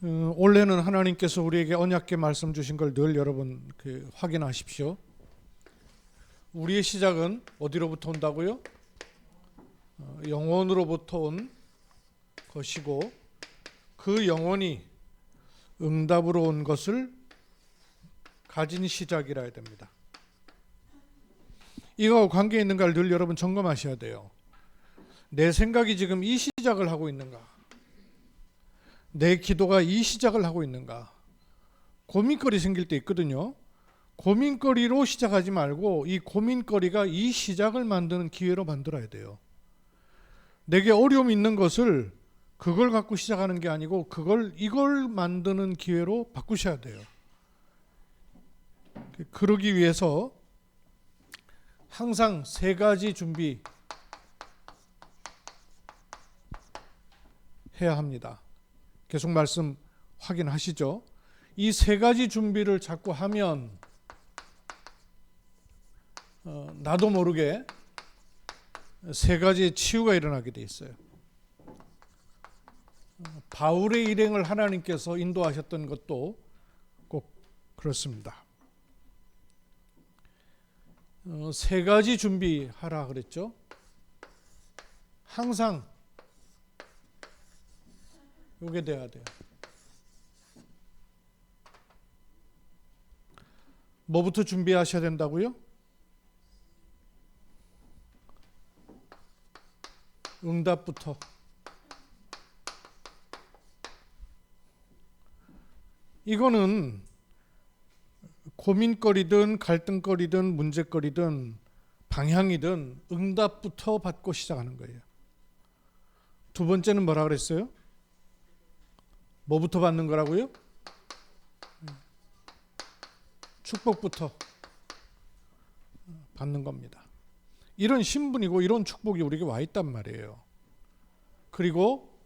올해는 하나님께서 우리에게 언약궤 말씀 주신 걸 늘 여러분 확인하십시오. 우리의 시작은 어디로부터 온다고요? 영원으로부터 온 것이고 그 영원이 응답으로 온 것을 가진 시작이라 해야 됩니다. 이거하고 관계 있는가를 늘 여러분 점검하셔야 돼요. 내 생각이 지금 이 시작을 하고 있는가? 내 기도가 이 시작을 하고 있는가? 고민거리 생길 때 있거든요. 고민거리로 시작하지 말고 이 고민거리가 이 시작을 만드는 기회로 만들어야 돼요. 내게 어려움이 있는 것을 그걸 갖고 시작하는 게 아니고 이걸 만드는 기회로 바꾸셔야 돼요. 그러기 위해서 항상 세 가지 준비 해야 합니다. 계속 말씀 확인하시죠. 이 세 가지 준비를 자꾸 하면 나도 모르게 세 가지의 치유가 일어나게 돼 있어요. 바울의 일행을 하나님께서 인도하셨던 것도 꼭 그렇습니다. 세 가지 준비하라 그랬죠. 항상 이게 돼야 돼요. 뭐부터 준비하셔야 된다고요? 응답부터. 이거는 고민거리든 갈등거리든 문제거리든 방향이든 응답부터 받고 시작하는 거예요. 두 번째는 뭐라 그랬어요? 뭐부터 받는 거라고요? 축복부터 받는 겁니다. 이런 신분이고 이런 축복이 우리에게 와 있단 말이에요. 그리고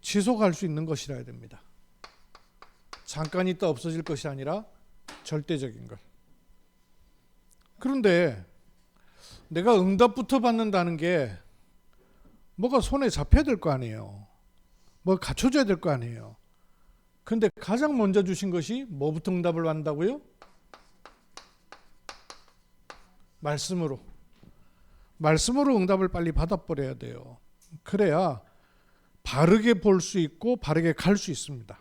지속할 수 있는 것이라야 됩니다. 잠깐 있다 없어질 것이 아니라 절대적인 걸. 그런데 내가 응답부터 받는다는 게 뭐가 손에 잡혀야 될 거 아니에요. 뭐가 갖춰져야 될 거 아니에요. 근데 가장 먼저 주신 것이 뭐부터 응답을 받는다고요? 말씀으로. 말씀으로 응답을 빨리 받아버려야 돼요. 그래야 바르게 볼 수 있고 바르게 갈 수 있습니다.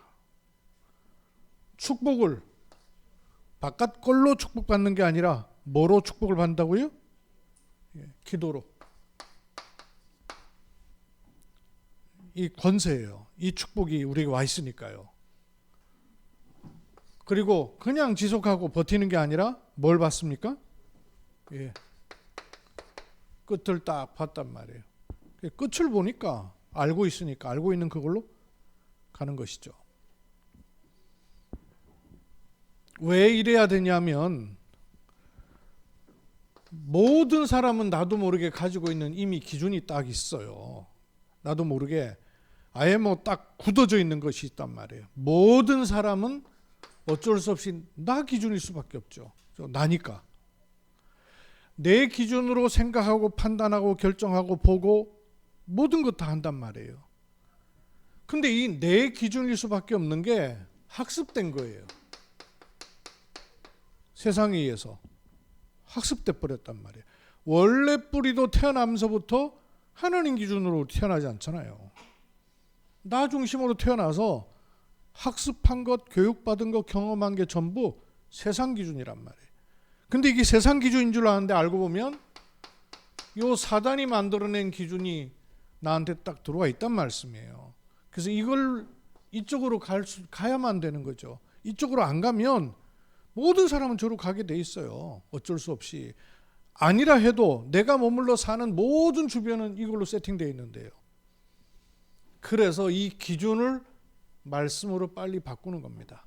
축복을 바깥 걸로 축복받는 게 아니라 뭐로 축복을 받는다고요? 기도로. 이 권세예요. 이 축복이 우리에게 와 있으니까요. 그리고 그냥 지속하고 버티는 게 아니라 뭘 받습니까? 끝을 딱 봤단 말이에요. 끝을 보니까 알고 있으니까 알고 있는 그걸로 가는 것이죠. 왜 이래야 되냐면 모든 사람은 나도 모르게 가지고 있는 이미 기준이 딱 있어요. 나도 모르게 아예 딱 굳어져 있는 것이 있단 말이에요. 모든 사람은 어쩔 수 없이 나 기준일 수밖에 없죠. 나니까. 내 기준으로 생각하고 판단하고 결정하고 보고 모든 것 다 한단 말이에요. 근데 이 내 기준일 수밖에 없는 게 학습된 거예요. 세상에 의해서 학습돼 버렸단 말이에요. 원래 뿌리도 태어나면서부터 하나님 기준으로 태어나지 않잖아요. 나 중심으로 태어나서 학습한 것, 교육받은 것, 경험한 게 전부 세상 기준이란 말이에요. 근데 이게 세상 기준인 줄 아는데 알고 보면 요 사단이 만들어낸 기준이 나한테 딱 들어와 있단 말씀이에요. 그래서 이걸 이쪽으로 가야만 되는 거죠. 이쪽으로 안 가면 모든 사람은 저로 가게 돼 있어요. 어쩔 수 없이. 아니라 해도 내가 머물러 사는 모든 주변은 이걸로 세팅되어 있는데요. 그래서 이 기준을 말씀으로 빨리 바꾸는 겁니다.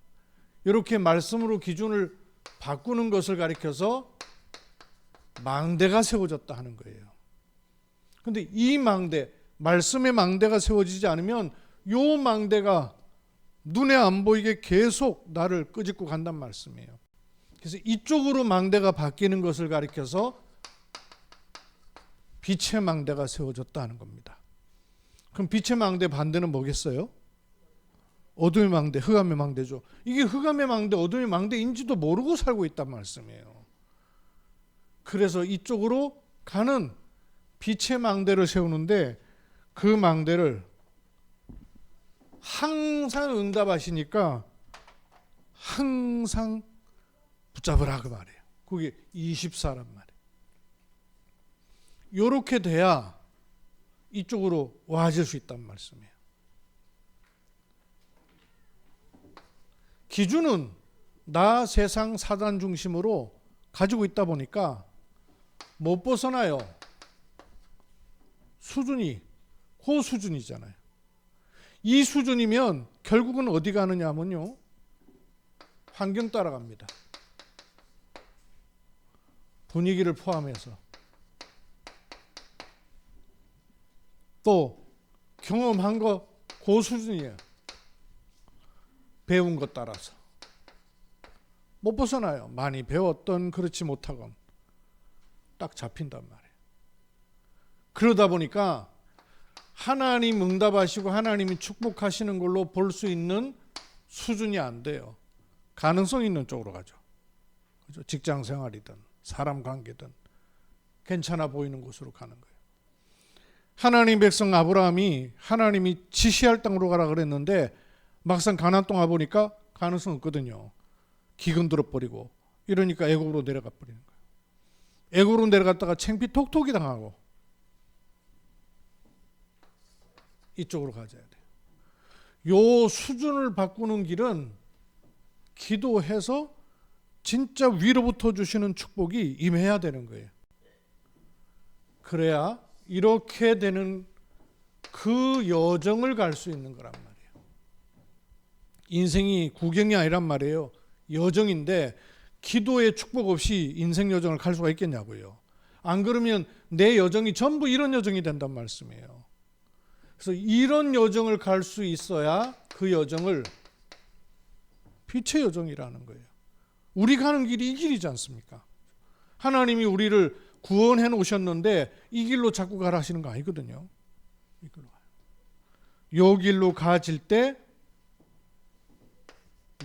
이렇게 말씀으로 기준을 바꾸는 것을 가리켜서 망대가 세워졌다 하는 거예요. 근데 이 망대, 말씀의 망대가 세워지지 않으면 이 망대가 눈에 안 보이게 계속 나를 끄집고 간단 말씀이에요. 그래서 이쪽으로 망대가 바뀌는 것을 가리켜서 빛의 망대가 세워졌다 하는 겁니다. 그럼 빛의 망대 반대는 뭐겠어요? 어둠의 망대, 흑암의 망대죠. 이게 흑암의 망대, 어둠의 망대인지도 모르고 살고 있단 말씀이에요. 그래서 이쪽으로 가는 빛의 망대를 세우는데 그 망대를 항상 응답하시니까 항상 붙잡으라 그 말이에요. 그게 24란 말이에요. 요렇게 돼야 이쪽으로 와질 수 있단 말씀이에요. 기준은 나 세상 사단 중심으로 가지고 있다 보니까 못 벗어나요. 수준이 그 수준이잖아요. 이 수준이면 결국은 어디 가느냐 하면요, 환경 따라갑니다. 분위기를 포함해서 또 경험한 거 그 수준이에요. 배운 것 따라서 못 벗어나요. 많이 배웠던 그렇지 못하건 딱 잡힌단 말이에요. 그러다 보니까 하나님 응답하시고 하나님이 축복하시는 걸로 볼 수 있는 수준이 안 돼요. 가능성 있는 쪽으로 가죠. 그죠? 직장 생활이든 사람 관계든 괜찮아 보이는 곳으로 가는 거예요. 하나님 백성 아브라함이 하나님이 지시할 땅으로 가라 그랬는데 막상 가나안 땅 와보니까 가능성 없거든요. 기근 들어버리고 이러니까 애굽으로 내려가 버리는 거예요. 애굽으로 내려갔다가 창피 톡톡이 당하고 이쪽으로 가져야 돼요. 요 수준을 바꾸는 길은 기도해서 진짜 위로부터 주시는 축복이 임해야 되는 거예요. 그래야 이렇게 되는 그 여정을 갈 수 있는 거란 말이에요. 인생이 구경이 아니란 말이에요. 여정인데 기도의 축복 없이 인생 여정을 갈 수가 있겠냐고요. 안 그러면 내 여정이 전부 이런 여정이 된단 말씀이에요. 그래서 이런 여정을 갈 수 있어야 그 여정을 빛의 여정이라는 거예요. 우리 가는 길이 이 길이지 않습니까? 하나님이 우리를 구원해 놓으셨는데 이 길로 자꾸 가라 하시는 거 아니거든요. 이 길로 가요. 요 길로 가질 때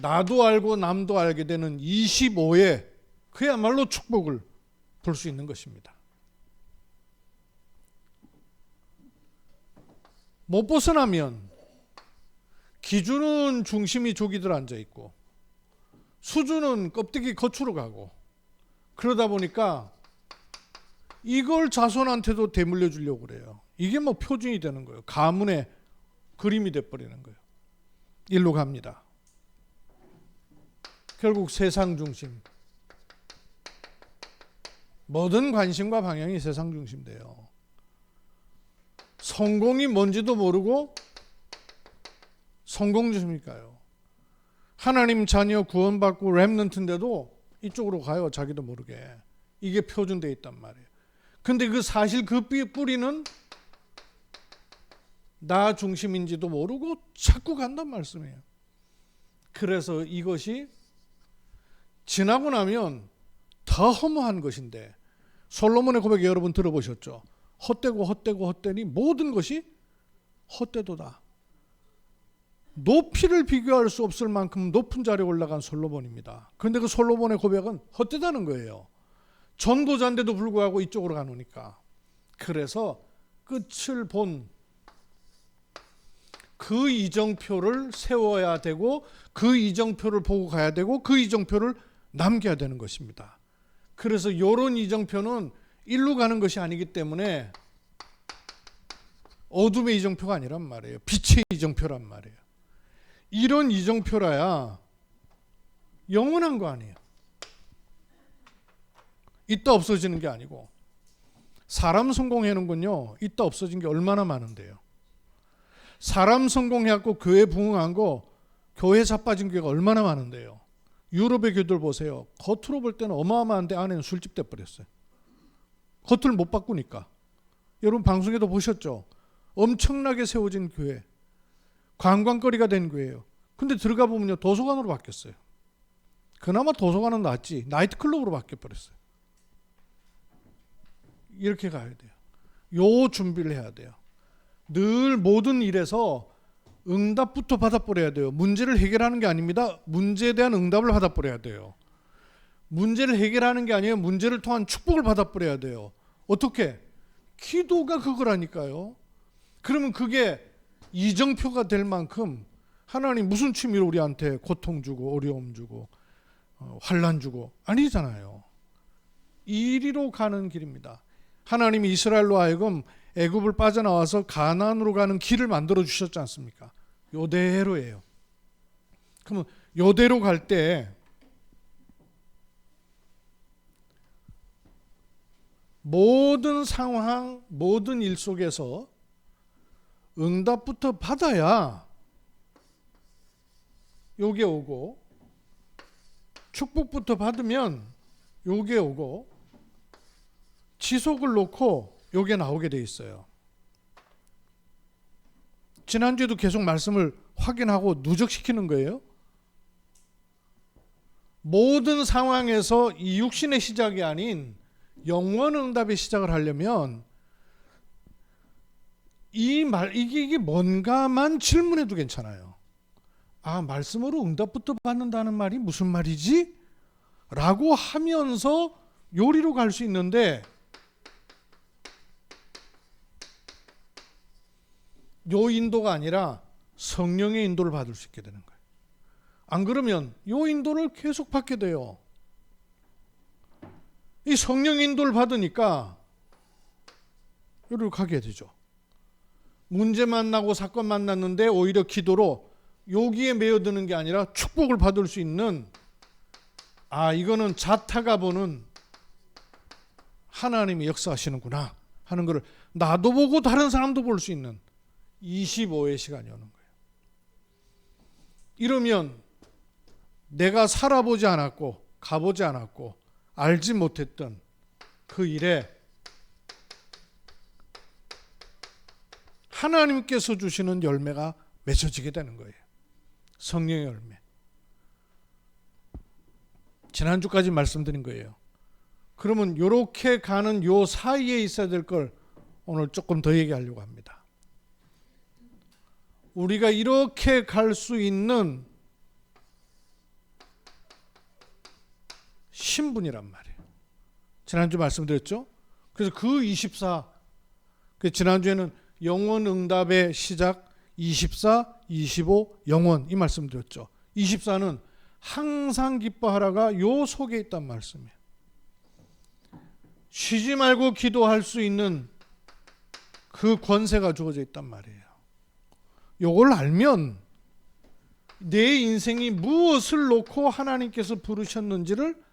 나도 알고 남도 알게 되는 25의 그야말로 축복을 볼 수 있는 것입니다. 못 벗어나면 기준은 중심이 조기들 앉아 있고 수준은 껍데기 겉으로 가고 그러다 보니까 이걸 자손한테도 대물려 주려고 그래요. 이게 뭐 표준이 되는 거예요. 가문의 그림이 돼버리는 거예요. 일로 갑니다. 결국 세상 중심. 모든 관심과 방향이 세상 중심 돼요. 성공이 뭔지도 모르고 성공 중심일까요? 하나님 자녀 구원받고 렘넌트인데도 이쪽으로 가요. 자기도 모르게. 이게 표준되어 있단 말이에요. 근데 그 사실 그 뿌리는 나 중심인지도 모르고 자꾸 간단 말씀이에요. 그래서 이것이 지나고 나면 더 허무한 것인데 솔로몬의 고백 여러분 들어보셨죠? 헛되고 헛되고 헛되니 모든 것이 헛되도다. 높이를 비교할 수 없을 만큼 높은 자리에 올라간 솔로몬입니다. 그런데 그 솔로몬의 고백은 헛되다는 거예요. 전도자인데도 불구하고 이쪽으로 가노니까. 그래서 끝을 본 그 이정표를 세워야 되고 그 이정표를 보고 가야 되고 그 이정표를 남겨야 되는 것입니다. 그래서 이런 이정표는 일로 가는 것이 아니기 때문에 어둠의 이정표가 아니란 말이에요. 빛의 이정표란 말이에요. 이런 이정표라야 영원한 거 아니에요. 이따 없어지는 게 아니고 사람 성공하는 건요. 이따 없어진 게 얼마나 많은데요. 사람 성공해갖고 교회 부흥한 거 교회 자빠진 교회가 얼마나 많은데요. 유럽의 교회들 보세요. 겉으로 볼 때는 어마어마한데 안에는 술집 돼버렸어요. 겉을 못 바꾸니까. 여러분 방송에도 보셨죠? 엄청나게 세워진 교회. 관광거리가 된 교회예요. 근데 들어가 보면요. 도서관으로 바뀌었어요. 그나마 도서관은 낫지. 나이트클럽으로 바뀌어버렸어요. 이렇게 가야 돼요. 요 준비를 해야 돼요. 늘 모든 일에서 응답부터 받아버려야 돼요. 문제를 해결하는 게 아닙니다. 문제에 대한 응답을 받아버려야 돼요. 문제를 해결하는 게 아니에요. 문제를 통한 축복을 받아버려야 돼요. 어떻게? 기도가 그거라니까요. 그러면 그게 이정표가 될 만큼 하나님 무슨 취미로 우리한테 고통 주고 어려움 주고 환난 주고 아니잖아요. 이리로 가는 길입니다. 하나님이 이스라엘로 하여금 애굽을 빠져나와서 가나안으로 가는 길을 만들어 주셨지 않습니까? 요대로예요. 그러면 요대로 갈 때 모든 상황, 모든 일 속에서 응답부터 받아야 요게 오고, 축복부터 받으면 요게 오고, 지속을 놓고 요게 나오게 돼 있어요. 지난주에도 계속 말씀을 확인하고 누적시키는 거예요. 모든 상황에서 이 육신의 시작이 아닌 영원 응답의 시작을 하려면 이게 뭔가만 질문해도 괜찮아요. 아, 말씀으로 응답부터 받는다는 말이 무슨 말이지? 라고 하면서 요리로 갈 수 있는데, 요 인도가 아니라 성령의 인도를 받을 수 있게 되는 거예요. 안 그러면 요 인도를 계속 받게 돼요. 이 성령 인도를 받으니까 요리로 가게 되죠. 문제 만나고 사건 만났는데 오히려 기도로 여기에 매여드는 게 아니라 축복을 받을 수 있는, 아, 이거는 자타가 보는 하나님이 역사하시는구나 하는 것을 나도 보고 다른 사람도 볼 수 있는 25의 시간이 오는 거예요. 이러면 내가 살아보지 않았고 가보지 않았고 알지 못했던 그 일에 하나님께서 주시는 열매가 맺혀지게 되는 거예요. 성령의 열매. 지난주까지 말씀드린 거예요. 그러면 이렇게 가는 요 사이에 있어야 될 걸 오늘 조금 더 얘기하려고 합니다. 우리가 이렇게 갈 수 있는 신분이란 말이에요. 지난주 말씀드렸죠? 그래서 그 24, 지난주에는 영원 응답의 시작 24, 25, 영원 이 말씀드렸죠. 24는 항상 기뻐하라가 요 속에 있단 말씀이에요. 쉬지 말고 기도할 수 있는 그 권세가 주어져 있단 말이에요. 요걸 알면 내 인생이 무엇을 놓고 하나님께서 부르셨는지를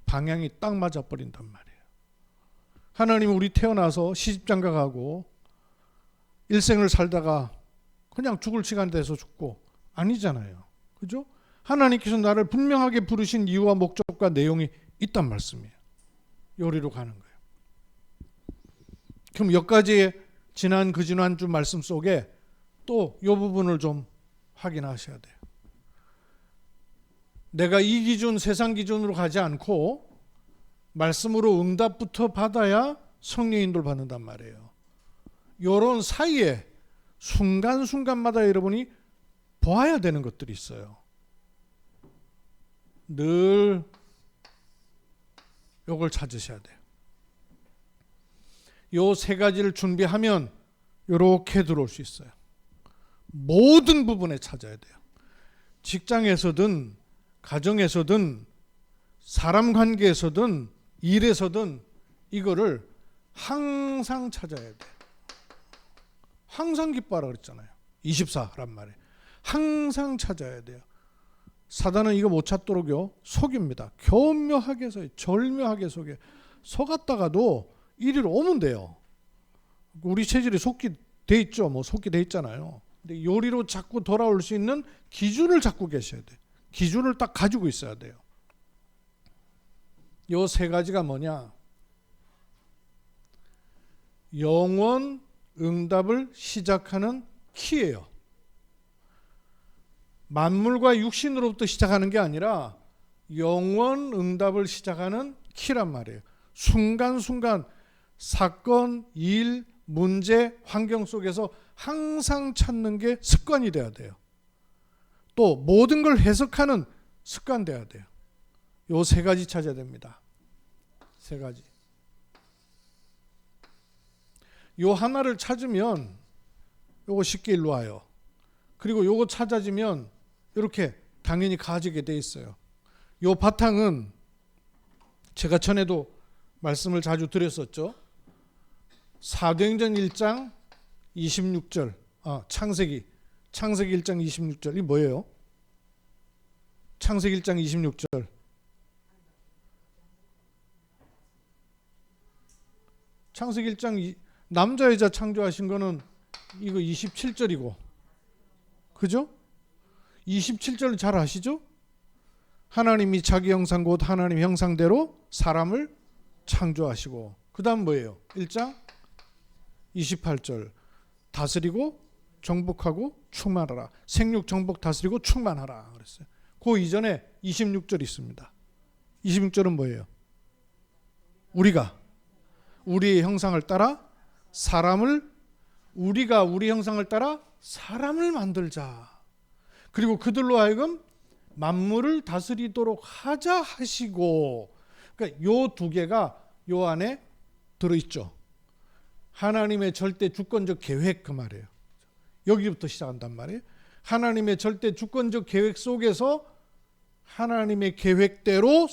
방향이 딱 맞아버린단 말이에요. 하나님은 우리 태어나서 시집장가 가고 일생을 살다가 그냥 죽을 시간 돼서 죽고 아니잖아요. 그죠? 하나님께서 나를 분명하게 부르신 이유와 목적과 내용이 있단 말씀이에요. 요리로 가는 거예요. 그럼 여기까지 지난주 말씀 속에 또 이 부분을 좀 확인하셔야 돼요. 내가 이 기준, 세상 기준으로 가지 않고 말씀으로 응답부터 받아야 성령 인도를 받는단 말이에요. 요런 사이에 순간순간마다 여러분이 보아야 되는 것들이 있어요. 늘 요걸 찾으셔야 돼요. 요 세 가지를 준비하면 요렇게 들어올 수 있어요. 모든 부분에 찾아야 돼요. 직장에서든 가정에서든 사람 관계에서든 일에서든 이거를 항상 찾아야 돼요. 항상 기뻐하라 그랬잖아요. 24란 말에 항상 찾아야 돼요. 사단은 이거 못 찾도록요 속입니다. 교묘하게 속여요. 절묘하게 속여요. 속았다가도 이리로 오면 돼요. 우리 체질이 속기 돼 있죠. 뭐 속기 돼 있잖아요. 근데 요리로 자꾸 돌아올 수 있는 기준을 잡고 계셔야 돼요. 기준을 딱 가지고 있어야 돼요. 요 세 가지가 뭐냐? 영원 응답을 시작하는 키예요. 만물과 육신으로부터 시작하는 게 아니라 영원 응답을 시작하는 키란 말이에요. 순간순간 사건, 일, 문제, 환경 속에서 항상 찾는 게 습관이 돼야 돼요. 또 모든 걸 해석하는 습관 돼야 돼요. 요 세 가지 찾아야 됩니다. 세 가지. 요 하나를 찾으면 요거 쉽게 일로 와요. 그리고 요거 찾아지면 이렇게 당연히 가지게 돼 있어요. 요 바탕은 제가 전에도 말씀을 자주 드렸었죠. 사도행전 1장 26절, 창세기 1장 26절, 이 뭐예요? 창세기 1장 26절. 창세기 1장 남자 여자 창조하신 거는 이거 27절이고, 그죠? 27절을 잘 아시죠? 하나님이 자기 형상 곧 하나님 형상대로 사람을 창조하시고, 그 다음 뭐예요? 1장 28절 다스리고 정복하고 충만하라. 생육 정복 다스리고 충만하라 그랬어요. 그 이전에 26절 있습니다. 26절은 뭐예요? 우리가 우리의 형상을 따라 우리가 우리 형상을 따라 사람을 만들자. 그리고 그들로 하여금 만물을 다스리도록 하자 하시고, 그러니까 요 두 개가 요 안에 들어있죠. 하나님의 절대 주권적 계획, 그 말이에요. 여기부터 시작한단 말이에요. 하나님의 절대 주권적 계획 속에서 하나님의 계획대로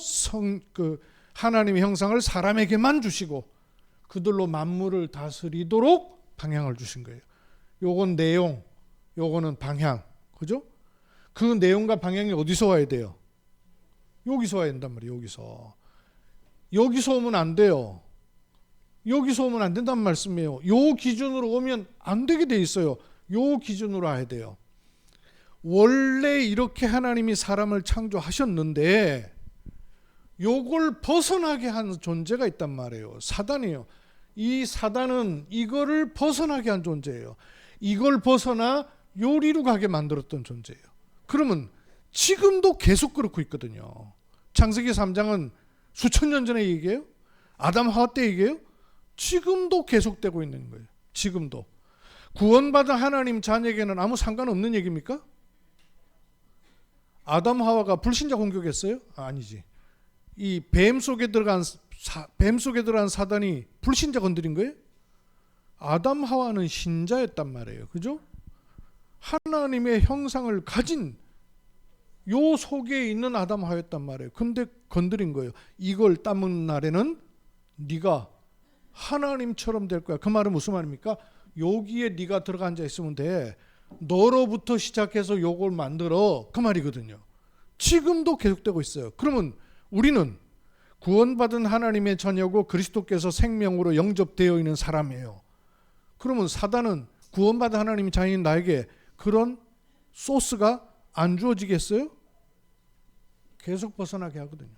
하나님의 형상을 사람에게만 주시고 그들로 만물을 다스리도록 방향을 주신 거예요. 요건 내용, 요거는 방향, 그죠? 그 내용과 방향이 어디서 와야 돼요? 여기서 와야 된단 말이에요. 여기서 오면 안 돼요. 여기서 오면 안 된다는 말씀이에요. 요 기준으로 오면 안 되게 돼 있어요. 요 기준으로 와야 돼요. 원래 이렇게 하나님이 사람을 창조하셨는데 요걸 벗어나게 한 존재가 있단 말이에요. 사단이에요. 이 사단은 이거를 벗어나게 한 존재예요. 이걸 벗어나 요리로 가게 만들었던 존재예요. 그러면 지금도 계속 그렇고 있거든요. 창세기 3장은 수천 년 전에 얘기해요? 아담 하와 때 얘기해요? 지금도 계속되고 있는 거예요. 지금도. 구원받은 하나님 자녀에게는 아무 상관없는 얘기입니까? 아담 하와가 불신자 공격했어요? 아니지. 이 뱀 속에 들어간 사단이 불신자 건드린 거예요? 아담 하와는 신자였단 말이에요. 그죠? 하나님의 형상을 가진 요 속에 있는 아담 하와였단 말이에요. 근데 건드린 거예요. 이걸 따먹는 날에는 네가 하나님처럼 될 거야. 그 말은 무슨 말입니까? 여기에 네가 들어가 앉아 있으면 돼. 너로부터 시작해서 요걸 만들어. 그 말이거든요. 지금도 계속되고 있어요. 그러면 우리는 구원받은 하나님의 자녀고 그리스도께서 생명으로 영접되어 있는 사람이에요. 그러면 사단은 구원받은 하나님의 자녀인 나에게 그런 소스가 안 주어지겠어요? 계속 벗어나게 하거든요.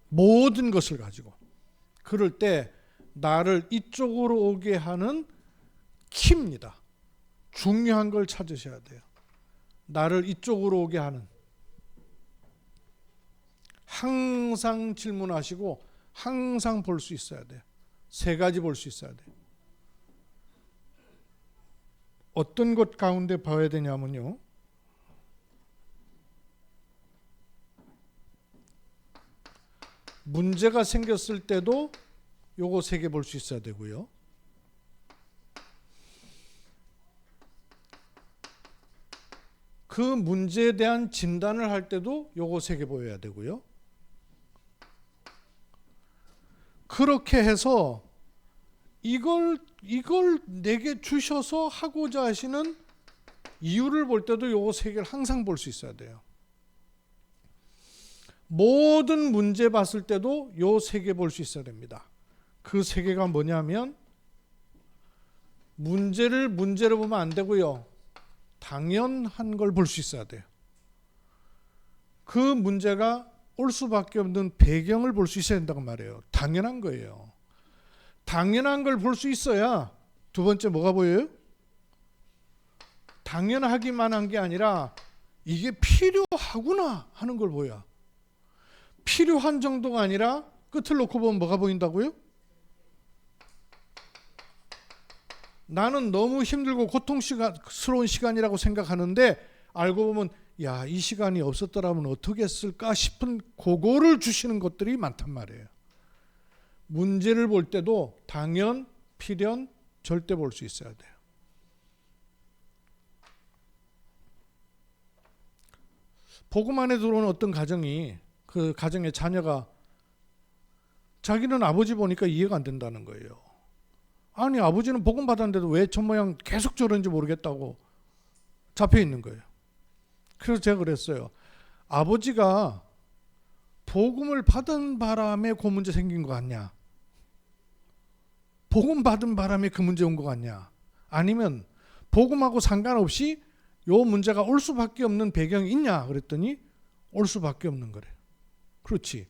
모든 것을 가지고. 그럴 때 나를 이쪽으로 오게 하는 키입니다. 중요한 걸 찾으셔야 돼요. 나를 이쪽으로 오게 하는. 항상 질문하시고 항상 볼 수 있어야 돼요. 세 가지 볼 수 있어야 돼요. 어떤 것 가운데 봐야 되냐면요. 문제가 생겼을 때도 요거 세 개 볼 수 있어야 되고요. 그 문제에 대한 진단을 할 때도 요거 세 개 보여야 되고요. 그렇게 해서 이걸 내게 주셔서 하고자 하시는 이유를 볼 때도 요거 세 개를 항상 볼 수 있어야 돼요. 모든 문제 봤을 때도 요 세 개 볼 수 있어야 됩니다. 그 세 개가 뭐냐면 문제를 문제로 보면 안 되고요. 당연한 걸 볼 수 있어야 돼요. 그 문제가 올 수밖에 없는 배경을 볼 수 있어야 된다고 말해요. 당연한 거예요. 당연한 걸 볼 수 있어야 두 번째 뭐가 보여요? 당연하기만 한 게 아니라 이게 필요하구나 하는 걸 보여. 필요한 정도가 아니라 끝을 놓고 보면 뭐가 보인다고요? 나는 너무 힘들고 고통스러운 시간이라고 생각하는데 알고 보면 야, 이 시간이 없었더라면 어떻게 했을까 싶은 그거를 주시는 것들이 많단 말이에요. 문제를 볼 때도 당연, 필연, 절대 볼 수 있어야 돼요. 복음 안에 들어오는 어떤 가정이 그 가정의 자녀가 자기는 아버지 보니까 이해가 안 된다는 거예요. 아니 아버지는 복음 받았는데도 왜 저 모양 계속 저런지 모르겠다고 잡혀 있는 거예요. 그래서 제가 그랬어요. 아버지가 복음을 받은 바람에 그 문제 생긴 거 같냐? 복음 받은 바람에 그 문제 온 거 같냐? 아니면 복음하고 상관없이 요 문제가 올 수밖에 없는 배경이 있냐? 그랬더니 올 수밖에 없는 거래요. 그렇지.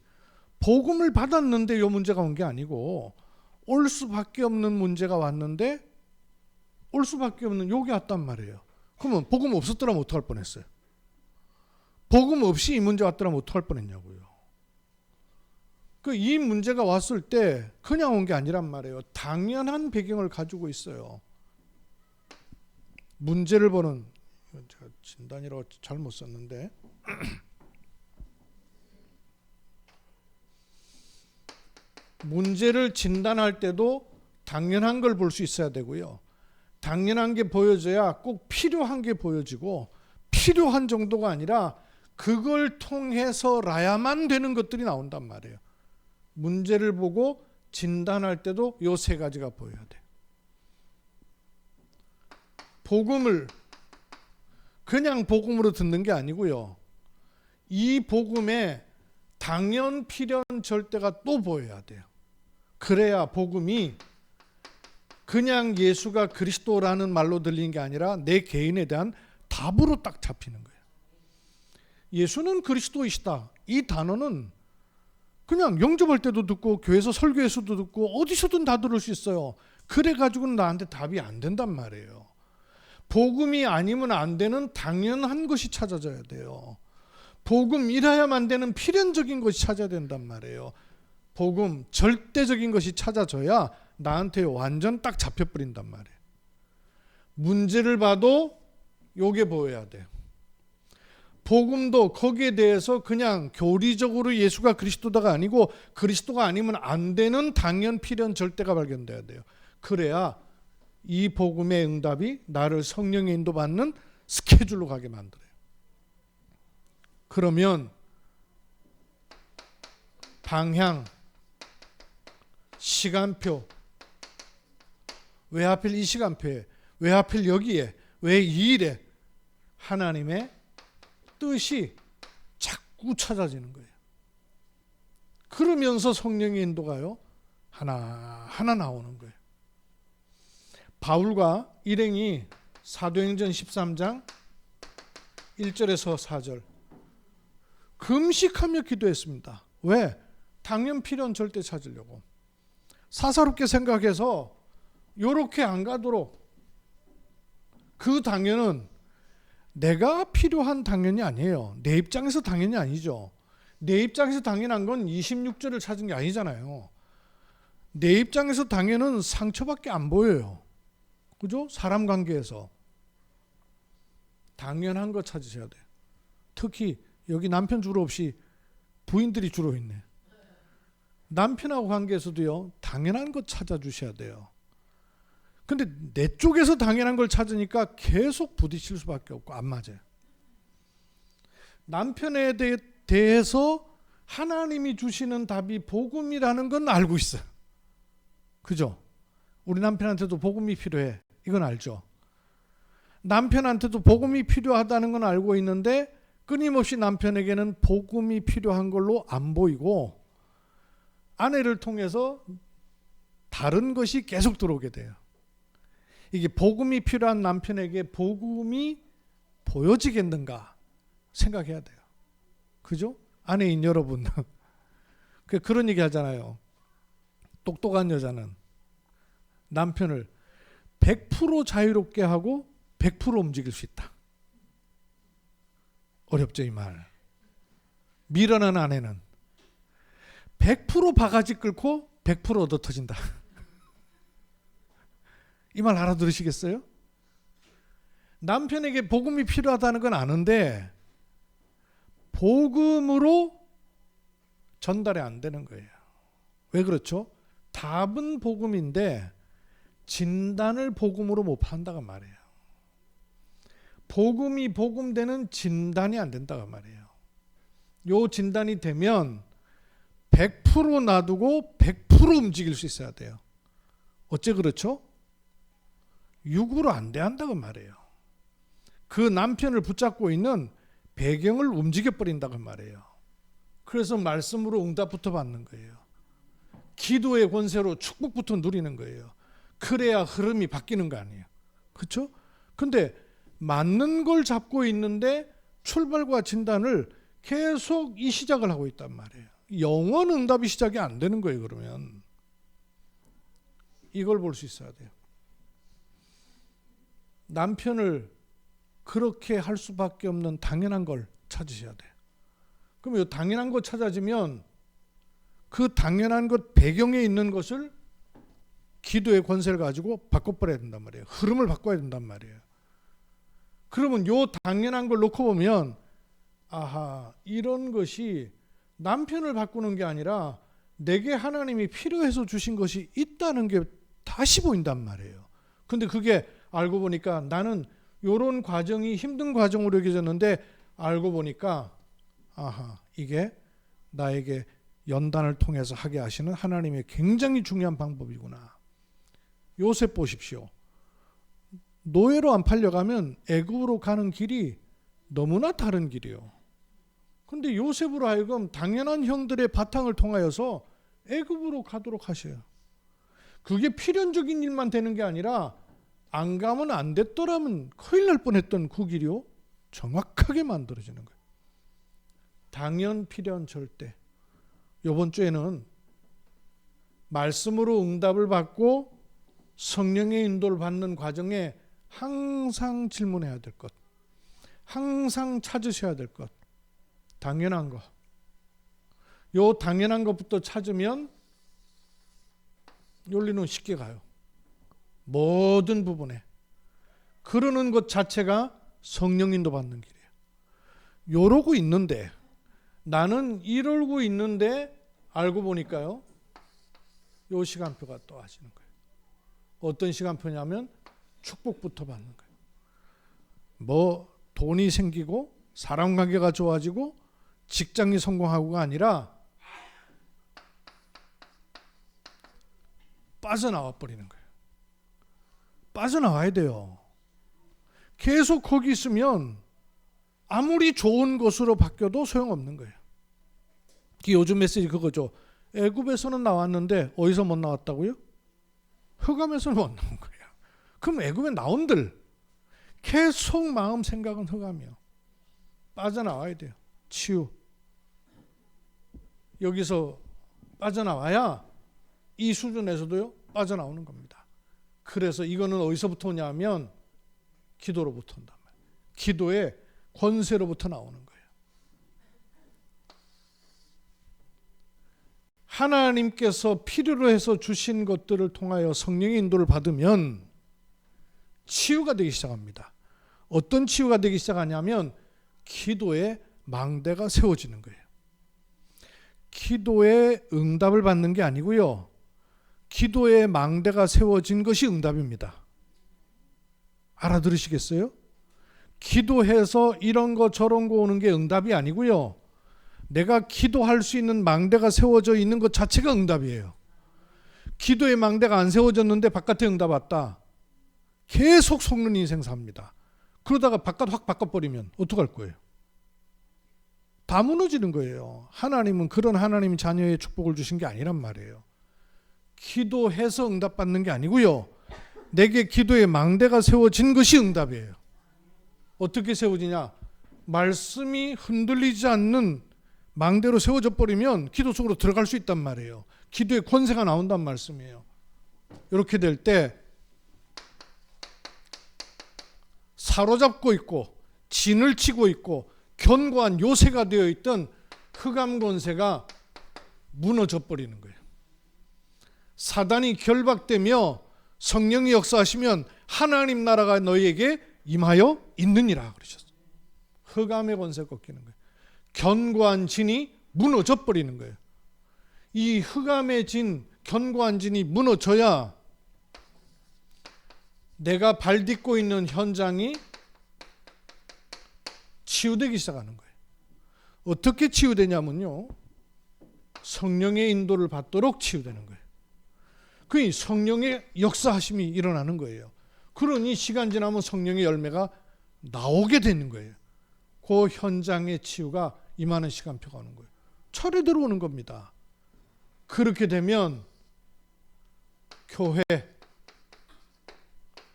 복음을 받았는데 요 문제가 온 게 아니고 올 수밖에 없는 문제가 왔는데 올 수밖에 없는 요게 왔단 말이에요. 그러면 복음 없었더라면 어떡할 뻔했어요? 복음 없이 이 문제 왔더라면 어떡할 뻔했냐고요. 이 문제가 왔을 때 그냥 온 게 아니란 말이에요. 당연한 배경을 가지고 있어요. 문제를 보는, 제가 진단이라고 잘못 썼는데 문제를 진단할 때도 당연한 걸 볼 수 있어야 되고요. 당연한 게 보여져야 꼭 필요한 게 보여지고 필요한 정도가 아니라 그걸 통해서라야만 되는 것들이 나온단 말이에요. 문제를 보고 진단할 때도 요 세 가지가 보여야 돼요. 복음을 그냥 복음으로 듣는 게 아니고요. 이 복음에 당연, 필연, 절대가 또 보여야 돼요. 그래야 복음이 그냥 예수가 그리스도라는 말로 들리는 게 아니라 내 개인에 대한 답으로 딱 잡히는 거예요. 예수는 그리스도이시다. 이 단어는 그냥 영접할 때도 듣고 교회에서 설교에서도 듣고 어디서든 다 들을 수 있어요. 그래가지고는 나한테 답이 안 된단 말이에요. 복음이 아니면 안 되는 당연한 것이 찾아져야 돼요. 복음이라야만 되는 필연적인 것이 찾아야 된단 말이에요. 복음, 절대적인 것이 찾아져야 나한테 완전 딱 잡혀버린단 말이에요. 문제를 봐도 요게 보여야 돼요. 복음도 거기에 대해서 그냥 교리적으로 예수가 그리스도다가 아니고 그리스도가 아니면 안 되는 당연, 필연, 절대가 발견돼야 돼요. 그래야 이 복음의 응답이 나를 성령의 인도받는 스케줄로 가게 만들어요. 그러면 방향, 시간표, 왜 하필 이 시간표에, 왜 하필 여기에, 왜 이 일에 하나님의 뜻이 자꾸 찾아지는 거예요. 그러면서 성령의 인도가요 하나하나 나오는 거예요. 바울과 일행이 사도행전 13장 1절에서 4절 금식하며 기도했습니다. 왜? 당연, 필연, 절대 찾으려고. 사사롭게 생각해서 요렇게 안 가도록. 그 당연은 내가 필요한 당연이 아니에요. 내 입장에서 당연이 아니죠. 내 입장에서 당연한 건 26절을 찾은 게 아니잖아요. 내 입장에서 당연은 상처밖에 안 보여요. 그죠? 사람 관계에서. 당연한 거 찾으셔야 돼요. 특히 여기 남편 주로 없이 부인들이 주로 있네. 남편하고 관계에서도요, 당연한 거 찾아주셔야 돼요. 근데 내 쪽에서 당연한 걸 찾으니까 계속 부딪힐 수밖에 없고 안 맞아요. 남편에 대해서 하나님이 주시는 답이 복음이라는 건 알고 있어요. 그죠? 우리 남편한테도 복음이 필요해. 이건 알죠. 남편한테도 복음이 필요하다는 건 알고 있는데 끊임없이 남편에게는 복음이 필요한 걸로 안 보이고 아내를 통해서 다른 것이 계속 들어오게 돼요. 이게 복음이 필요한 남편에게 복음이 보여지겠는가 생각해야 돼요. 그죠? 아내인 여러분. 그런 얘기 하잖아요. 똑똑한 여자는 남편을 100% 자유롭게 하고 100% 움직일 수 있다. 어렵죠, 이 말. 미련한 아내는 100% 바가지 끓고 100% 얻어 터진다. 이 말 알아들으시겠어요? 남편에게 복음이 필요하다는 건 아는데 복음으로 전달이 안 되는 거예요. 왜 그렇죠? 답은 복음인데 진단을 복음으로 못 판다고 말이에요. 복음이 복음되는 진단이 안 된다고 말이에요. 요 진단이 되면 100% 놔두고 100% 움직일 수 있어야 돼요. 어째 그렇죠? 육으로 안 돼 한다고 말이에요. 그 남편을 붙잡고 있는 배경을 움직여버린다고 말이에요. 그래서 말씀으로 응답부터 받는 거예요. 기도의 권세로 축복부터 누리는 거예요. 그래야 흐름이 바뀌는 거 아니에요. 그렇죠? 근데 맞는 걸 잡고 있는데 출발과 진단을 계속 이 시작을 하고 있단 말이에요. 영원 응답이 시작이 안 되는 거예요. 그러면 이걸 볼 수 있어야 돼요. 남편을 그렇게 할 수밖에 없는 당연한 걸 찾으셔야 돼요. 그럼 이 당연한 것 찾아지면 그 당연한 것 배경에 있는 것을 기도의 권세를 가지고 바꿔버려야 된단 말이에요. 흐름을 바꿔야 된단 말이에요. 그러면 요 당연한 걸 놓고 보면 아하, 이런 것이 남편을 바꾸는 게 아니라 내게 하나님이 필요해서 주신 것이 있다는 게 다시 보인단 말이에요. 근데 그게 알고 보니까 나는 이런 과정이 힘든 과정으로 여겨졌는데 알고 보니까 아하, 이게 나에게 연단을 통해서 하게 하시는 하나님의 굉장히 중요한 방법이구나. 요셉 보십시오. 노예로 안 팔려가면 애굽으로 가는 길이 너무나 다른 길이에요. 근데 요셉으로 하여금 당연한 형들의 바탕을 통하여서 애굽으로 가도록 하셔요. 그게 필연적인 일만 되는 게 아니라 안 가면 안 됐더라면 큰일 날 뻔했던 그 길이요. 정확하게 만들어지는 거예요. 당연, 필연, 절대. 이번 주에는 말씀으로 응답을 받고 성령의 인도를 받는 과정에 항상 질문해야 될 것, 항상 찾으셔야 될 것, 당연한 것. 요 당연한 것부터 찾으면 논리는 쉽게 가요. 모든 부분에. 그러는 것 자체가 성령 인도 받는 길이에요. 이러고 있는데 나는 이러고 있는데 알고 보니까요. 요 시간표가 또 하시는 거예요. 어떤 시간표냐면 축복부터 받는 거예요. 뭐 돈이 생기고 사람 관계가 좋아지고 직장이 성공하고가 아니라 빠져나와 버리는 거예요. 빠져나와야 돼요. 계속 거기 있으면 아무리 좋은 것으로 바뀌어도 소용없는 거예요. 요즘 메시지 그거죠. 애굽에서는 나왔는데 어디서 못 나왔다고요? 흑암에서는 못 나온 거예요. 그럼 애굽에 나온들 계속 마음 생각은 흑암이요. 빠져나와야 돼요. 치유. 여기서 빠져나와야 이 수준에서도요 빠져나오는 겁니다. 그래서 이거는 어디서부터 오냐면 기도로부터 온단 말이에요. 기도의 권세로부터 나오는 거예요. 하나님께서 필요로 해서 주신 것들을 통하여 성령의 인도를 받으면 치유가 되기 시작합니다. 어떤 치유가 되기 시작하냐면 기도의 망대가 세워지는 거예요. 기도의 응답을 받는 게 아니고요. 기도의 망대가 세워진 것이 응답입니다. 알아들으시겠어요? 기도해서 이런 거 저런 거 오는 게 응답이 아니고요. 내가 기도할 수 있는 망대가 세워져 있는 것 자체가 응답이에요. 기도의 망대가 안 세워졌는데 바깥에 응답 왔다. 계속 속는 인생 삽니다. 그러다가 바깥 확 바꿔버리면 어떡할 거예요? 다 무너지는 거예요. 하나님은 그런 하나님 자녀의 축복을 주신 게 아니란 말이에요. 기도해서 응답받는 게 아니고요. 내게 기도의 망대가 세워진 것이 응답이에요. 어떻게 세워지냐? 말씀이 흔들리지 않는 망대로 세워져 버리면 기도 속으로 들어갈 수 있단 말이에요. 기도의 권세가 나온단 말씀이에요. 이렇게 될 때 사로잡고 있고 진을 치고 있고 견고한 요새가 되어 있던 흑암 권세가 무너져 버리는 거예요. 사단이 결박되며 성령이 역사하시면 하나님 나라가 너희에게 임하여 있느니라 그러셨어요. 흑암의 권세 꺾이는 거예요. 견고한 진이 무너져 버리는 거예요. 이 흑암의 진, 견고한 진이 무너져야 내가 발 딛고 있는 현장이 치유되기 시작하는 거예요. 어떻게 치유되냐면요, 성령의 인도를 받도록 치유되는 거예요. 그 성령의 역사하심이 일어나는 거예요. 그러니 시간 지나면 성령의 열매가 나오게 되는 거예요. 그 현장의 치유가 임하는 시간표가 오는 거예요. 철에 들어오는 겁니다. 그렇게 되면 교회,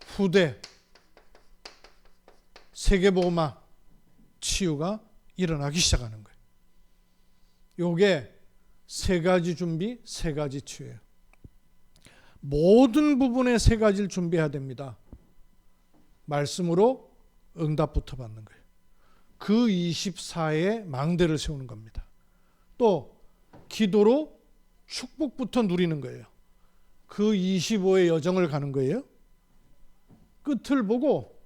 후대, 세계복음화 치유가 일어나기 시작하는 거예요. 요게 세 가지 준비, 세 가지 치유예요. 모든 부분에 세 가지를 준비해야 됩니다. 말씀으로 응답부터 받는 거예요. 그 24의 망대를 세우는 겁니다. 또 기도로 축복부터 누리는 거예요. 그 25의 여정을 가는 거예요. 끝을 보고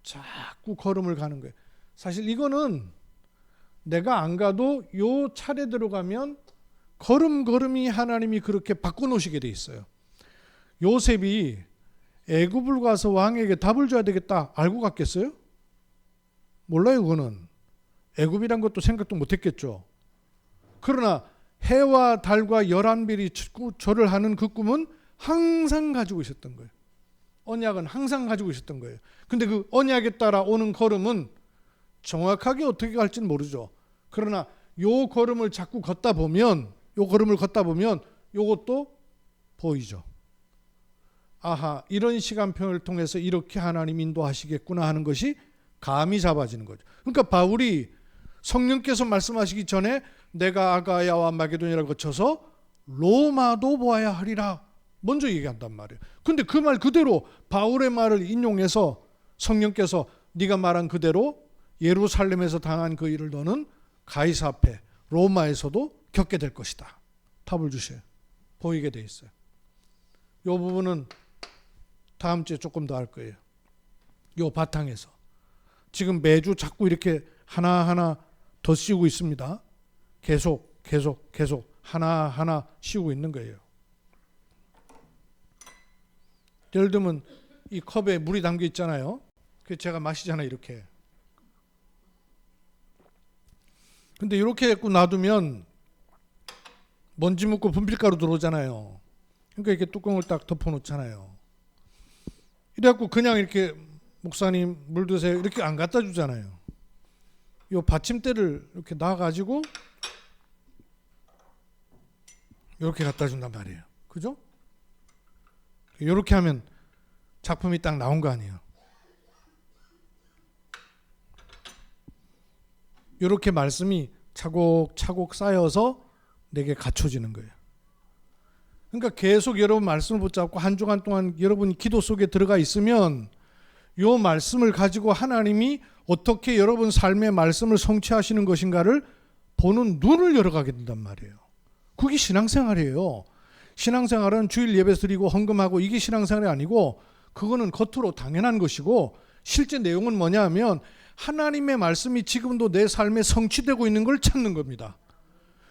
자꾸 걸음을 가는 거예요. 사실 이거는 내가 안 가도 요 차례대로 가면 걸음걸음이 하나님이 그렇게 바꿔놓으시게 돼 있어요. 요셉이 애굽을 가서 왕에게 답을 줘야 되겠다 알고 갔겠어요? 몰라요. 그거는 애굽이란 것도 생각도 못했겠죠. 그러나 해와 달과 11별이 절을 하는 그 꿈은 항상 가지고 있었던 거예요. 언약은 항상 가지고 있었던 거예요. 근데 그 언약에 따라 오는 걸음은 정확하게 어떻게 갈지는 모르죠. 그러나 요 걸음을 자꾸 걷다 보면, 요 걸음을 걷다 보면 요것도 보이죠. 아하, 이런 시간표를 통해서 이렇게 하나님 인도하시겠구나 하는 것이 감이 잡아지는 거죠. 그러니까 바울이 성령께서 말씀하시기 전에 내가 아가야와 마게도냐를 거쳐서 로마도 보아야 하리라 먼저 얘기한단 말이에요. 근데 그 말 그대로 바울의 말을 인용해서 성령께서 네가 말한 그대로 예루살렘에서 당한 그 일을 너는 가이사 앞에 로마에서도 겪게 될 것이다. 답을 주셔요. 보이게 돼 있어요. 이 부분은 다음 주에 조금 더 할 거예요. 이 바탕에서 지금 매주 자꾸 이렇게 하나하나 더 씌우고 있습니다. 계속 하나하나 씌우고 있는 거예요. 예를 들면 이 컵에 물이 담겨 있잖아요. 그래서 제가 마시잖아요, 이렇게. 근데 이렇게 해서 놔두면 먼지 묻고 분필가루 들어오잖아요. 그러니까 이렇게 뚜껑을 딱 덮어놓잖아요. 이래갖고 그냥 이렇게 목사님 물 드세요 이렇게 안 갖다 주잖아요. 이 받침대를 이렇게 놔가지고 이렇게 갖다 준단 말이에요. 그죠? 이렇게 하면 작품이 딱 나온 거 아니에요. 이렇게 말씀이 차곡차곡 쌓여서 내게 갖춰지는 거예요. 그러니까 계속 여러분 말씀을 붙잡고 한 주간 동안 여러분이 기도 속에 들어가 있으면 이 말씀을 가지고 하나님이 어떻게 여러분 삶의 말씀을 성취하시는 것인가를 보는 눈을 열어가게 된단 말이에요. 그게 신앙생활이에요. 신앙생활은 주일 예배 드리고 헌금하고 이게 신앙생활이 아니고 그거는 겉으로 당연한 것이고 실제 내용은 뭐냐 하면 하나님의 말씀이 지금도 내 삶에 성취되고 있는 걸 찾는 겁니다.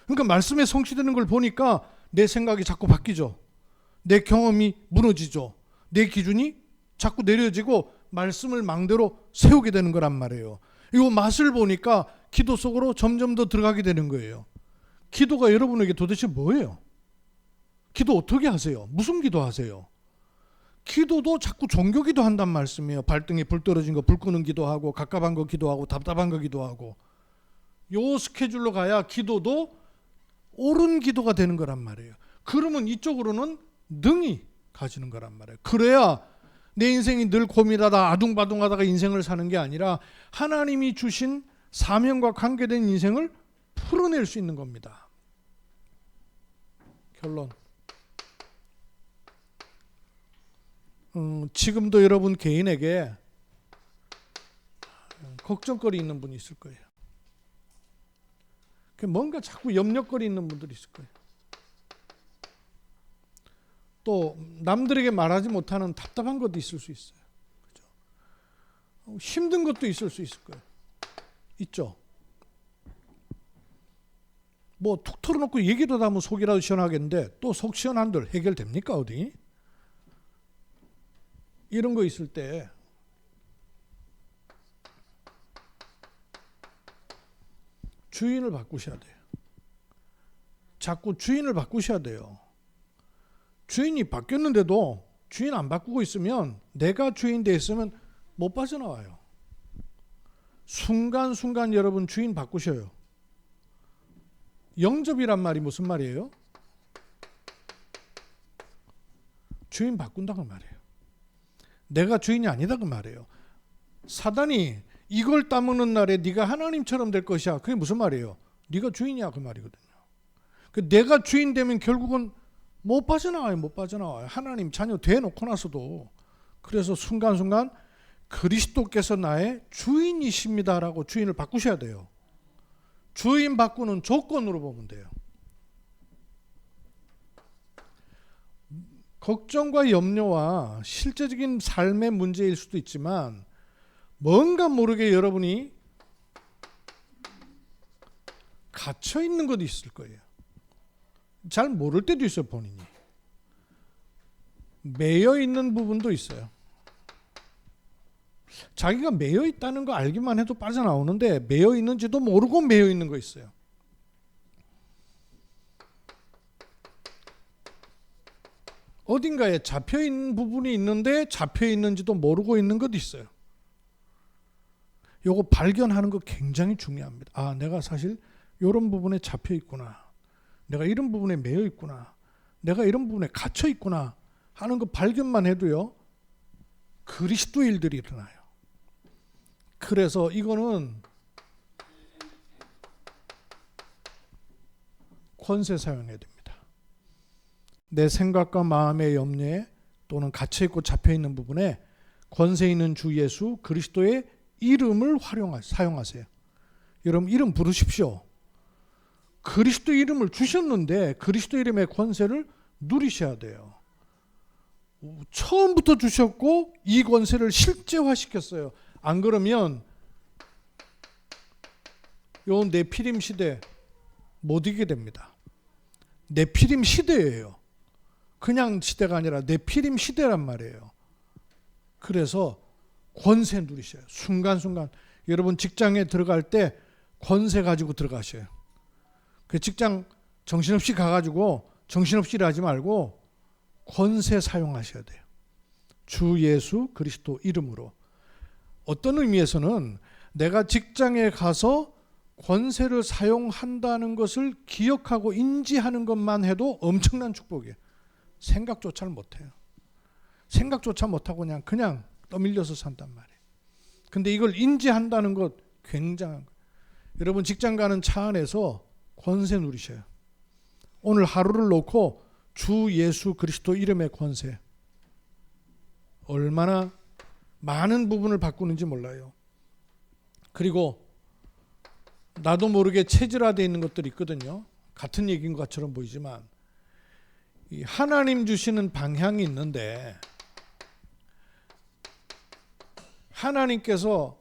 그러니까 말씀에 성취되는 걸 보니까 내 생각이 자꾸 바뀌죠. 내 경험이 무너지죠. 내 기준이 자꾸 내려지고 말씀을 망대로 세우게 되는 거란 말이에요. 이 맛을 보니까 기도 속으로 점점 더 들어가게 되는 거예요. 기도가 여러분에게 도대체 뭐예요? 기도 어떻게 하세요? 무슨 기도 하세요? 기도도 자꾸 종교기도 한단 말씀이에요. 발등에 불 떨어진 거 불 끄는 기도하고 갑갑한 거 기도하고 답답한 거 기도하고 요 스케줄로 가야 기도도 옳은 기도가 되는 거란 말이에요. 그러면 이쪽으로는 능이 가지는 거란 말이에요. 그래야 내 인생이 늘 고민하다 아둥바둥하다가 인생을 사는 게 아니라 하나님이 주신 사명과 관계된 인생을 풀어낼 수 있는 겁니다. 결론. 지금도 여러분 개인에게 걱정거리 있는 분이 있을 거예요. 뭔가 자꾸 염려거리 있는 분들이 있을 거예요. 또 남들에게 말하지 못하는 답답한 것도 있을 수 있어요. 그죠? 힘든 것도 있을 수 있을 거예요. 있죠. 뭐 툭 털어놓고 얘기도 하면 속이라도 시원하겠는데 또 속 시원한들 해결됩니까 어디? 이런 거 있을 때 주인을 바꾸셔야 돼요. 자꾸 주인을 바꾸셔야 돼요. 주인이 바뀌었는데도 주인 안 바꾸고 있으면 내가 주인 돼 있으면 못 빠져나와요. 순간순간 여러분 주인 바꾸셔요. 영접이란 말이 무슨 말이에요? 주인 바꾼다 그 말이에요. 내가 주인이 아니다 그 말이에요. 사단이 이걸 따먹는 날에 네가 하나님처럼 될 것이야. 그게 무슨 말이에요? 네가 주인이야 그 말이거든요. 내가 주인 되면 결국은 못 빠져나와요. 못 빠져나와요. 하나님 자녀 돼놓고 나서도. 그래서 순간순간 그리스도께서 나의 주인이십니다라고 주인을 바꾸셔야 돼요. 주인 바꾸는 조건으로 보면 돼요. 걱정과 염려와 실제적인 삶의 문제일 수도 있지만 뭔가 모르게 여러분이 갇혀 있는 것도 있을 거예요. 잘 모를 때도 있어요. 본인이 매여 있는 부분도 있어요. 자기가 매여 있다는 거 알기만 해도 빠져나오는데 매여 있는지도 모르고 매여 있는 거 있어요. 어딘가에 잡혀 있는 부분이 있는데 잡혀 있는지도 모르고 있는 것도 있어요. 요거 발견하는 거 굉장히 중요합니다. 아, 내가 사실 이런 부분에 잡혀 있구나. 내가 이런 부분에 매여 있구나. 내가 이런 부분에 갇혀 있구나 하는 거 발견만 해도요. 그리스도의 일들이 일어나요. 그래서 이거는 권세 사용해야 됩니다. 내 생각과 마음의 염려에 또는 갇혀있고 잡혀있는 부분에 권세 있는 주 예수 그리스도의 이름을 사용하세요. 여러분 이름 부르십시오. 그리스도 이름을 주셨는데 그리스도 이름의 권세를 누리셔야 돼요. 처음부터 주셨고 이 권세를 실제화시켰어요. 안 그러면 요 네피림 시대 못 이기게 됩니다. 네피림 시대예요. 그냥 시대가 아니라 네피림 시대란 말이에요. 그래서 권세 누리셔요. 순간순간 여러분 직장에 들어갈 때 권세 가지고 들어가셔요. 그 직장 정신없이 가가지고 정신없이 일하지 말고 권세 사용하셔야 돼요. 주 예수 그리스도 이름으로. 어떤 의미에서는 내가 직장에 가서 권세를 사용한다는 것을 기억하고 인지하는 것만 해도 엄청난 축복이에요. 생각조차를 못해요. 생각조차 못하고 그냥 떠밀려서 산단 말이에요. 근데 이걸 인지한다는 것 굉장한 거예요. 여러분 직장 가는 차 안에서 권세 누리셔요. 오늘 하루를 놓고 주 예수 그리스도 이름의 권세. 얼마나 많은 부분을 바꾸는지 몰라요. 그리고 나도 모르게 체질화되어 있는 것들이 있거든요. 같은 얘기인 것처럼 보이지만 이 하나님 주시는 방향이 있는데 하나님께서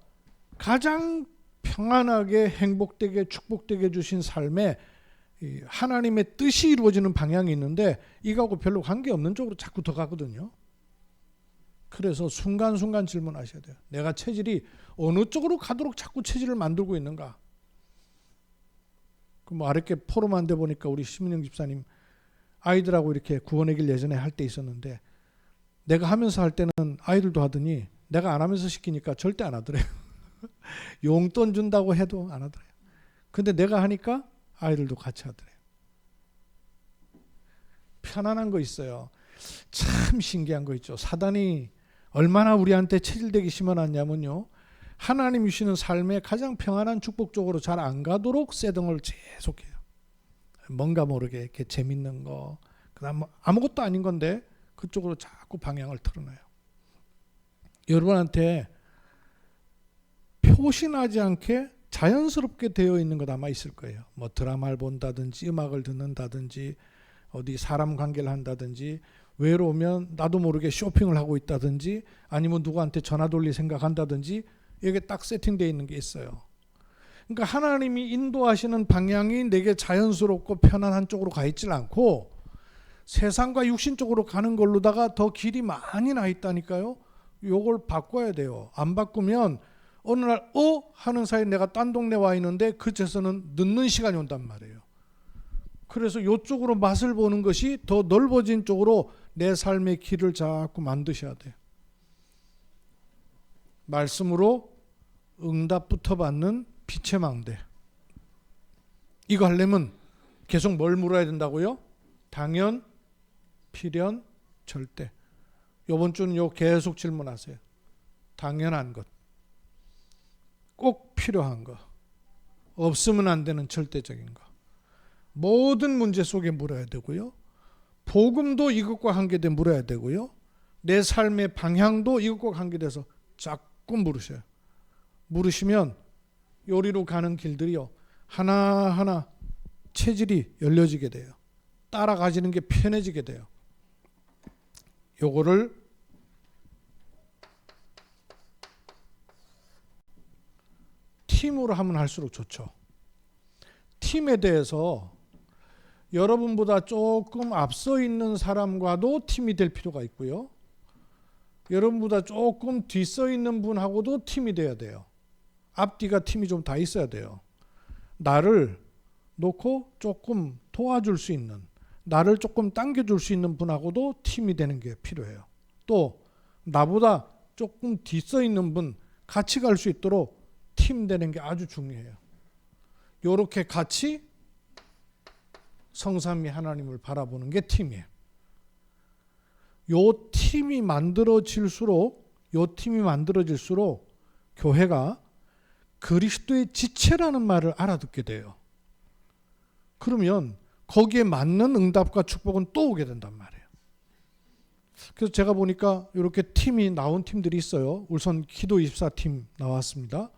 가장 평안하게 행복되게 축복되게 주신 삶에 하나님의 뜻이 이루어지는 방향이 있는데 이거하고 별로 관계없는 쪽으로 자꾸 더 가거든요. 그래서 순간순간 질문하셔야 돼요. 내가 체질이 어느 쪽으로 가도록 자꾸 체질을 만들고 있는가. 뭐 아랫게 포럼한 데 보니까 우리 심은영 집사님 아이들하고 이렇게 구원의 길 예전에 할 때 있었는데 내가 하면서 할 때는 아이들도 하더니 내가 안 하면서 시키니까 절대 안 하더래요. 용돈 준다고 해도 안 하더래요. 근데 내가 하니까 아이들도 같이 하더래요. 편안한 거 있어요. 참 신기한 거 있죠. 사단이 얼마나 우리한테 체질되기 심어놨냐면요. 하나님 주시는 삶의 가장 평안한 축복 쪽으로 잘 안 가도록 세등을 계속해요. 뭔가 모르게 이렇게 재밌는 거, 그다음 아무것도 아닌 건데 그쪽으로 자꾸 방향을 틀어놔요. 여러분한테 표시나지 않게 자연스럽게 되어 있는 것 아마 있을 거예요. 뭐 드라마를 본다든지 음악을 듣는다든지 어디 사람 관계를 한다든지 외로우면 나도 모르게 쇼핑을 하고 있다든지 아니면 누구한테 전화 돌릴 생각한다든지 이게 딱 세팅되어 있는 게 있어요. 그러니까 하나님이 인도하시는 방향이 내게 자연스럽고 편안한 쪽으로 가 있질 않고 세상과 육신 쪽으로 가는 걸로다가 더 길이 많이 나 있다니까요. 요걸 바꿔야 돼요. 안 바꾸면 어느 날 하는 사이에 내가 딴 동네 와 있는데 그곳에서는 늦는 시간이 온단 말이에요. 그래서 이쪽으로 맛을 보는 것이 더 넓어진 쪽으로 내 삶의 길을 자꾸 만드셔야 돼요. 말씀으로 응답부터 받는 빛의 망대. 이거 하려면 계속 뭘 물어야 된다고요? 당연, 필연, 절대. 이번 주는 요 계속 질문하세요. 당연한 것, 꼭 필요한 것, 없으면 안 되는 절대적인 것. 모든 문제 속에 물어야 되고요. 복음도 이것과 관계돼 물어야 되고요. 내 삶의 방향도 이것과 관계돼서 자꾸 물으셔요. 물으시면 요리로 가는 길들이요. 하나하나 체질이 열려지게 돼요. 따라가지는 게 편해지게 돼요. 요거를 팀으로 하면 할수록 좋죠. 팀에 대해서 여러분보다 조금 앞서 있는 사람과도 팀이 될 필요가 있고요. 여러분보다 조금 뒤서 있는 분하고도 팀이 돼야 돼요. 앞뒤가 팀이 좀 다 있어야 돼요. 나를 놓고 조금 도와줄 수 있는, 나를 조금 당겨줄 수 있는 분하고도 팀이 되는 게 필요해요. 또 나보다 조금 뒤서 있는 분 같이 갈 수 있도록 팀 되는 게 아주 중요해요. 이렇게 같이 성삼위 하나님을 바라보는 게 팀이에요. 요 팀이 만들어질수록 교회가 그리스도의 지체라는 말을 알아듣게 돼요. 그러면 거기에 맞는 응답과 축복은 또 오게 된단 말이에요. 그래서 제가 보니까 이렇게 팀이 나온 팀들이 있어요. 울산 기도24팀 나왔습니다.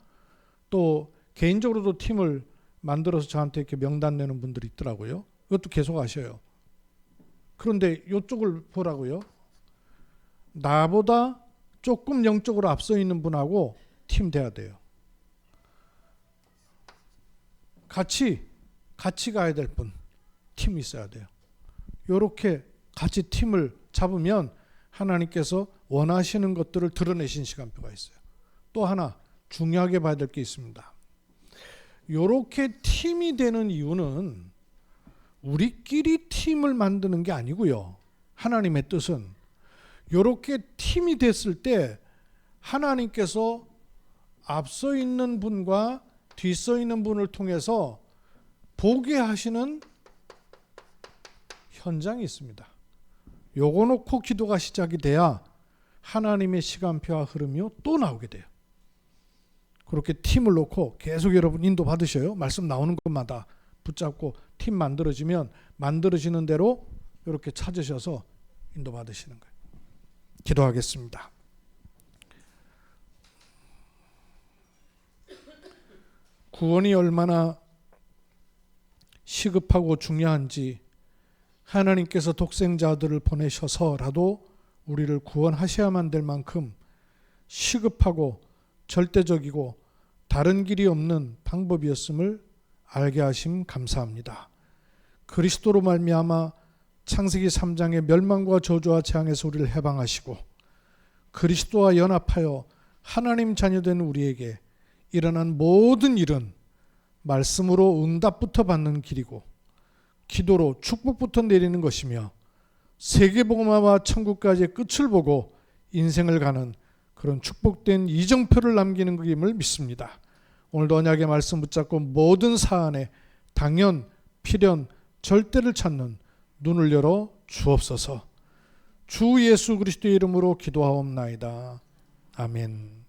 또 개인적으로도 팀을 만들어서 저한테 이렇게 명단 내는 분들이 있더라고요. 이것도 계속 하셔요. 그런데 이쪽을 보라고요. 나보다 조금 영적으로 앞서 있는 분하고 팀 돼야 돼요. 같이 가야 될 분, 팀이 있어야 돼요. 이렇게 같이 팀을 잡으면 하나님께서 원하시는 것들을 드러내신 시간표가 있어요. 또 하나 중요하게 봐야 될 게 있습니다. 이렇게 팀이 되는 이유는 우리끼리 팀을 만드는 게 아니고요. 하나님의 뜻은 이렇게 팀이 됐을 때 하나님께서 앞서 있는 분과 뒤서 있는 분을 통해서 보게 하시는 현장이 있습니다. 요거 놓고 기도가 시작이 돼야 하나님의 시간표와 흐름이 또 나오게 돼요. 그렇게 팀을 놓고 계속 여러분 인도 받으셔요. 말씀 나오는 것마다 붙잡고 팀 만들어지면 만들어지는 대로 이렇게 찾으셔서 인도 받으시는 거예요. 기도하겠습니다. 구원이 얼마나 시급하고 중요한지 하나님께서 독생자 아들을 보내셔서라도 우리를 구원하셔야만 될 만큼 시급하고 절대적이고 다른 길이 없는 방법이었음을 알게 하심 감사합니다. 그리스도로 말미암아 창세기 3장의 멸망과 저주와 재앙에서 우리를 해방하시고 그리스도와 연합하여 하나님 자녀된 우리에게 일어난 모든 일은 말씀으로 응답부터 받는 길이고 기도로 축복부터 내리는 것이며 세계복음화와 천국까지의 끝을 보고 인생을 가는 그런 축복된 이정표를 남기는 것임을 믿습니다. 오늘도 언약의 말씀 붙잡고 모든 사안에 당연, 필연, 절대를 찾는 눈을 열어 주옵소서. 주 예수 그리스도의 이름으로 기도하옵나이다. 아멘.